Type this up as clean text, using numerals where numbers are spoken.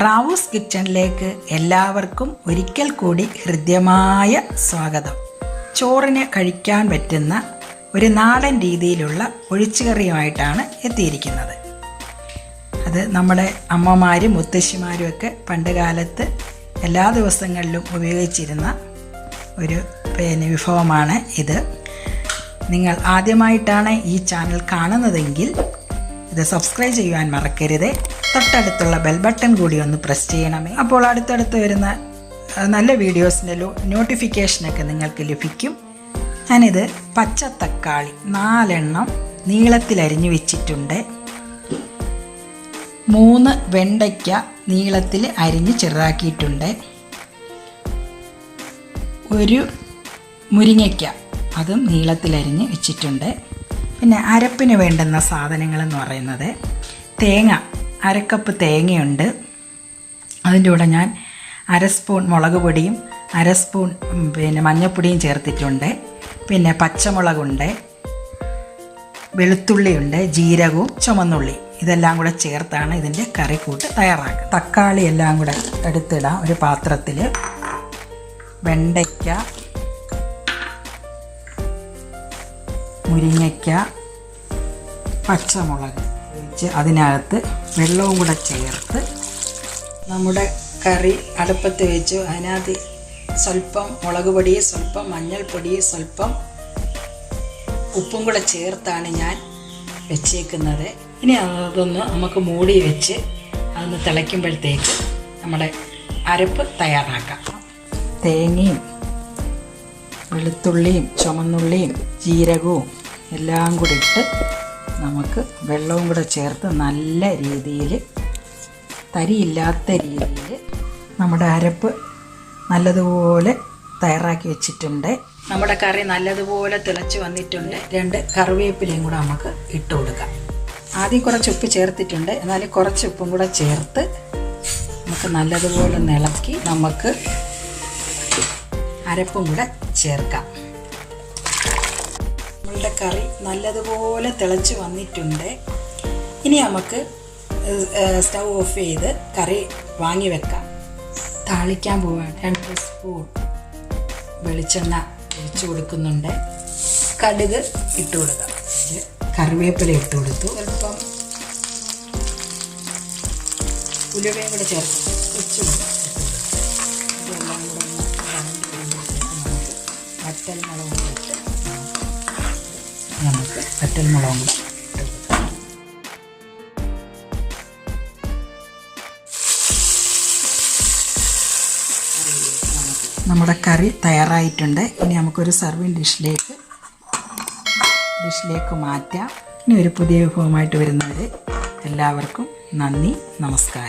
Rouse കിച്ചണിലേക്ക് എല്ലാവർക്കും ഒരിക്കൽ കൂടി ഹൃദ്യമായ സ്വാഗതം. ചോറിന് കഴിക്കാൻ പറ്റുന്ന ഒരു നാടൻ രീതിയിലുള്ള ഒഴിച്ചുകറിയുമായിട്ടാണ് എത്തിയിരിക്കുന്നത്. അത് നമ്മുടെ അമ്മമാരും മുത്തശ്ശിമാരും ഒക്കെ പണ്ട് കാലത്ത് എല്ലാ ദിവസങ്ങളിലും ഉപയോഗിച്ചിരുന്ന ഒരു വിഭവമാണ് ഇത്. നിങ്ങൾ ആദ്യമായിട്ടാണ് ഈ ചാനൽ കാണുന്നതെങ്കിൽ ഇത് സബ്സ്ക്രൈബ് ചെയ്യുവാൻ മറക്കരുത്. തൊട്ടടുത്തുള്ള ബെൽ ബട്ടൺ കൂടി ഒന്ന് പ്രസ് ചെയ്യണമേ. അപ്പോൾ അടുത്തടുത്ത് വരുന്ന നല്ല വീഡിയോസിൻ്റെ നോട്ടിഫിക്കേഷനൊക്കെ നിങ്ങൾക്ക് ലഭിക്കും. ഞാനിത് പച്ച തക്കാളി 4 എണ്ണം നീളത്തിലരിഞ്ഞു വെച്ചിട്ടുണ്ട്. 3 വെണ്ടയ്ക്ക നീളത്തിൽ അരിഞ്ഞ് ചെറുതാക്കിയിട്ടുണ്ട്. ഒരു മുരിങ്ങയ്ക്ക അതും നീളത്തിലരിഞ്ഞ് വെച്ചിട്ടുണ്ട്. പിന്നെ അരപ്പിന് വേണ്ടുന്ന സാധനങ്ങളെന്ന് പറയുന്നത് തേങ്ങ, 1/2 കപ്പ് തേങ്ങയുണ്ട്. അതിൻ്റെ കൂടെ ഞാൻ 1/2 സ്പൂൺ മുളക് പൊടിയും 1/2 സ്പൂൺ മഞ്ഞൾപ്പൊടിയും ചേർത്തിട്ടുണ്ട്. പിന്നെ പച്ചമുളകുണ്ട്, വെളുത്തുള്ളിയുണ്ട്, ജീരകവും ചുമന്നുള്ളി, ഇതെല്ലാം കൂടെ ചേർത്താണ് ഇതിൻ്റെ കറിക്കൂട്ട് തയ്യാറാക്കുക. തക്കാളി എല്ലാം കൂടെ എടുത്തിടാം ഒരു പാത്രത്തിൽ. വെണ്ടയ്ക്ക, മുരിങ്ങയ്ക്ക, പച്ചമുളക് ഒഴിച്ച് അതിനകത്ത് വെള്ളവും കൂടെ ചേർത്ത് നമ്മുടെ കറി അടുപ്പത്ത് വെച്ചു. അതിനകത്ത് സ്വല്പം മുളക് പൊടി, സ്വല്പം മഞ്ഞൾപ്പൊടി, സ്വല്പം ഉപ്പും കൂടെ ചേർത്താണ് ഞാൻ വെച്ചേക്കുന്നത്. ഇനി അതൊന്ന് നമുക്ക് മൂടി വെച്ച് അതൊന്ന് തിളയ്ക്കുമ്പോഴത്തേക്ക് നമ്മുടെ അരപ്പ് തയ്യാറാക്കാം. തേങ്ങയും വെളുത്തുള്ളിയും ചുമന്നുള്ളിയും ജീരകവും എല്ലാം കൂടി ഇട്ട് നമുക്ക് വെള്ളവും കൂടെ ചേർത്ത് നല്ല രീതിയിൽ, തരിയില്ലാത്ത രീതിയിൽ നമ്മുടെ അരപ്പ് നല്ലതുപോലെ തയ്യാറാക്കി വെച്ചിട്ടുണ്ട്. നമ്മുടെ കറി നല്ലതുപോലെ തിളച്ച് വന്നിട്ടുണ്ട്. 2 കറിവേപ്പിലയും കൂടെ നമുക്ക് ഇട്ട് കൊടുക്കാം. ആദ്യം കുറച്ച് ഉപ്പ് ചേർത്തിട്ടുണ്ട്, എന്നാലും കുറച്ച് ഉപ്പും കൂടെ ചേർത്ത് നമുക്ക് നല്ലതുപോലെ ഇളക്കി നമുക്ക് അരപ്പും കൂടെ ചേർക്കാം. നമ്മളുടെ കറി നല്ലതുപോലെ തിളച്ച് വന്നിട്ടുണ്ട്. ഇനി നമുക്ക് സ്റ്റൗ ഓഫ് ചെയ്ത് കറി വാങ്ങി വെക്കാം. താളിക്കാൻ പോവാണ്. 2 സ്പൂൺ വെളിച്ചെണ്ണ ഒഴിച്ചു കൊടുക്കുന്നുണ്ട്. കടുക് ഇട്ട് കൊടുക്കാം. കറിവേപ്പില ഇട്ട് കൊടുത്തു. സ്വല്പം ഉലുവയും കൂടെ ചേർത്ത് വെച്ച് ഇതെല്ലാം കൂടെ വറ്റൽമുളകും കൂടെ ഇട്ട് നമുക്ക് വറ്റൽമുളകും കൂടെ ഇട്ട് കൊടുക്കാം. നമ്മുടെ കറി തയ്യാറായിട്ടുണ്ട്. ഇനി നമുക്കൊരു സർവിങ് ഡിഷിലേക്ക് മാറ്റാം. ഇനി ഒരു പുതിയ വിഭവമായിട്ട് വരുന്നവരെ എല്ലാവർക്കും നന്ദി, നമസ്കാരം.